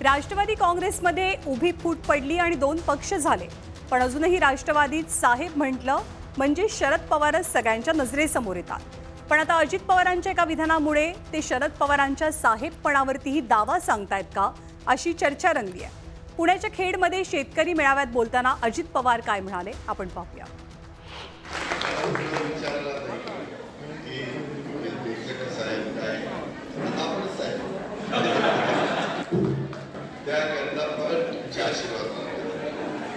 राष्ट्रवादी काँग्रेसमध्ये उभी फूट पडली आणि दोन पक्ष झाले, पण अजूनही राष्ट्रवादीत साहेब म्हटलं म्हणजे शरद पवारच सगळ्यांच्या नजरेसमोर येतात। पण आता अजित पवारांच्या एका विधानामुळे ते शरद पवारांच्या साहेबपणावरतीही दावा सांगतायत का, अशी चर्चा रंगली आहे। पुण्याच्या खेडमध्ये शेतकरी मेळाव्यात बोलताना अजित पवार काय म्हणाले आपण पाहूया।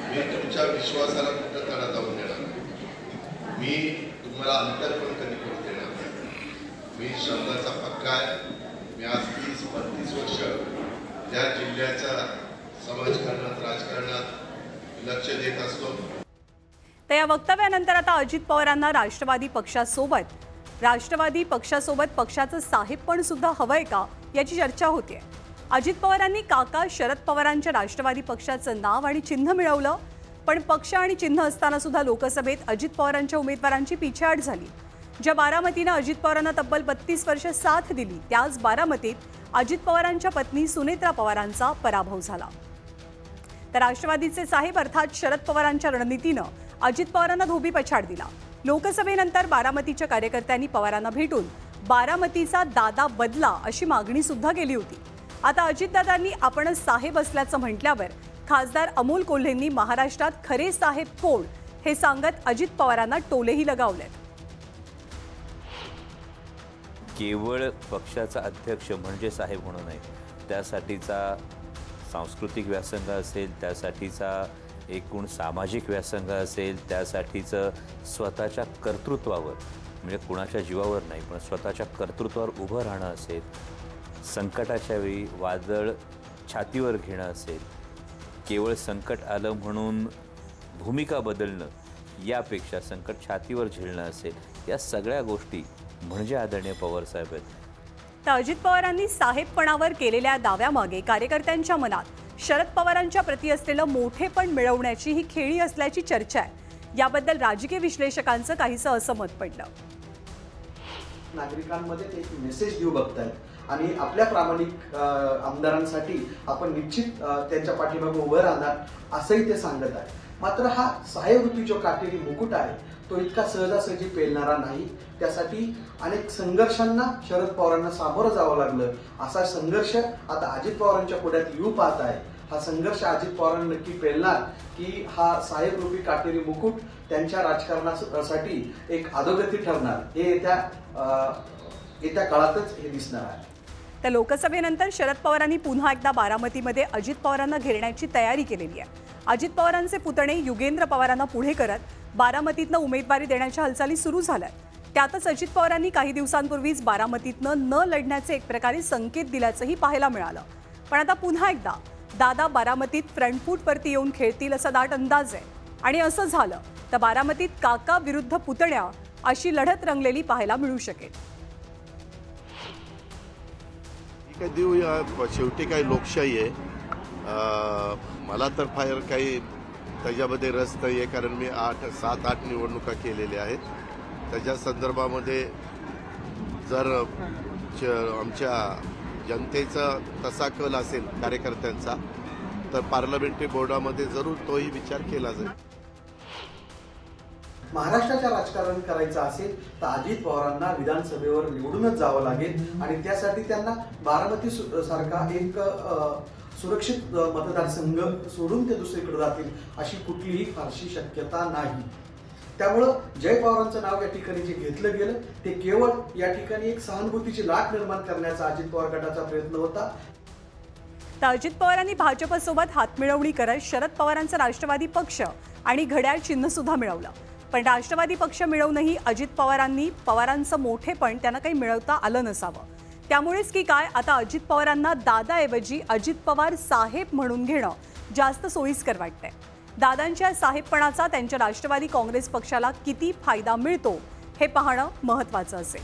मी तुमच्या विश्वासाला कुठं तडा जाऊन देणार नाही। मी तुम्हाला अंतर पण कधी करू देणार नाही। मी शब्दाचा पक्का आहे। मी आज 30-32 वर्ष या जिल्ह्याच्या समाजकारणात राजकारणात लक्ष देत असतो। तर या वक्तव्यानंतर आता अजित पवारांना राष्ट्रवादी पक्षासोबत पक्षाचं साहेब पण सुद्धा हवंय का, याची चर्चा होते। अजित पवारांनी काका शरद पवारांच्या राष्ट्रवादी पक्षाचं नाव आणि चिन्ह मिळवलं, पण पक्ष आणि चिन्ह असताना सुद्धा लोकसभेत अजित पवारांच्या उमेदवारांची पिछेहाट झाली। ज्या बारामतीनं अजित पवारांना तब्बल 32 वर्ष साथ दिली, त्याच बारामतीत अजित पवारांच्या पत्नी सुनेत्रा पवारांचा पराभव झाला। तर राष्ट्रवादीचे साहेब अर्थात शरद पवारांच्या रणनीतीनं अजित पवारांना धोबी पछाड दिला। लोकसभेनंतर बारामतीच्या कार्यकर्त्यांनी पवारांना भेटून बारामतीचा दादा बदला अशी मागणी सुद्धा केली होती। आता अजितदादांनी आपणच साहेब असल्याचं म्हटल्यावर खासदार अमोल कोल्हेंनी महाराष्ट्रात खरे साहेब कोण हे सांगत अजित पवारांना टोलेही लगावलेत। केवळ पक्षाचा अध्यक्ष म्हणजे साहेब होणं नाही, त्यासाठीचा सांस्कृतिक व्यासंग असेल, त्यासाठीचा एकूण सामाजिक व्यासंग असेल, त्यासाठीचं स्वतःच्या कर्तृत्वावर म्हणजे कुणाच्या जीवावर नाही पण स्वतःच्या कर्तृत्वावर उभं राहणं असेल, संकटाच्या वेळी वादळ छातीवर घेणं असेल, केवळ संकट आलं म्हणून भूमिका बदलणं यापेक्षा संकट छातीवर झेलणं असेल, या सगळ्या गोष्टी म्हणजे आदरणीय पवारसाहेब आहेत। तर अजित पवारांनी साहेबपणावर केलेल्या दाव्यामागे कार्यकर्त्यांच्या मनात शरद पवारांच्या प्रती असलेलं मोठेपण मिळवण्याची ही खेळी असल्याची चर्चा आहे। याबद्दल राजकीय विश्लेषकांचं काहीसं असं मत पडलं। नागरिकांमध्ये ते एक मेसेज देऊ बघतायत आणि आपल्या प्रामाणिक आमदारांसाठी आपण निश्चित त्यांच्या पाठीमागे उभं राहणार असंही ते सांगत आहे। मात्र हा साहेबरूपी जो काटेरी मुकुट आहे तो इतका सहजासहजी पेलणारा नाही। त्यासाठी अनेक संघर्षांना शरद पवारांना सामोरं जावं लागलं। असा संघर्ष आता अजित पवारांच्या पुढ्यात येऊ पाहत आहे। हा संघर्ष अजित पवारांना नक्की पेलणार की हा साहेबरूपी काटेरी मुकुट त्यांच्या राजकारणासाठी एक अधोगती ठरणार, हे येत्या काळातच हे दिसणार आहे। तर लोकसभेनंतर शरद पवारांनी पुन्हा एकदा बारामतीमध्ये अजित पवारांना घेरण्याची तयारी केलेली आहे। अजित पवारांचे पुतणे युगेंद्र पवारांना पुढे करत बारामतीतनं उमेदवारी देण्याच्या हालचाली सुरू झाल्या। त्यातच अजित पवारांनी काही दिवसांपूर्वीच बारामतीतनं न लढण्याचे एक प्रकारे संकेत दिल्याचंही पाहायला मिळालं। पण आता पुन्हा एकदा दादा बारामतीत फ्रंटफूटवरती येऊन खेळतील असा दाट अंदाज आहे आणि असं झालं तर बारामतीत काका विरुद्ध पुतण्या अशी लढत रंगलेली पाहायला मिळू शकेल। शेवटी काही लोकशाही आहे। मला तर फार काही त्याच्यामध्ये रस नाही आहे, कारण मी 7-8 निवडणुका केलेल्या आहेत। त्याच्या संदर्भामध्ये जर आमच्या जनतेचा तसा कल असेल कार्यकर्त्यांचा तर पार्लमेंटरी बोर्डामध्ये जरूर तोही विचार केला जाईल। महाराष्ट्राच्या राजकारण करायचं असेल तर अजित पवारांना विधानसभेवर निवडूनच जावं लागेल आणि त्यासाठी त्यांना बारामती सारखा एक सुरक्षित मतदारसंघ सोडून ते दुसरीकडे जातील अशी कुठलीही फारशी शक्यता नाही। त्यामुळं जय पवारांचं नाव या ठिकाणी जे घेतलं गेलं ते केवळ या ठिकाणी एक सहानुभूतीची लाट निर्माण करण्याचा अजित पवार गटाचा प्रयत्न होता। तर अजित पवारांनी भाजपसोबत हातमिळवणी करत शरद पवारांचा राष्ट्रवादी पक्ष आणि घड्याळ चिन्ह सुद्धा मिळवलं। पण राष्ट्रवादी पक्ष मिळवूनही अजित पवारांचं मोठेपण त्यांना काही मिळवता आलं नसावं। त्यामुळेच की काय आता अजित पवारांना दादाऐवजी अजित पवार साहेब म्हणून घेणं जास्त सोयीस्कर वाटतंय। दादांच्या साहेबपणाचा त्यांच्या राष्ट्रवादी काँग्रेस पक्षाला किती फायदा मिळतो हे पाहणं महत्त्वाचं असेल।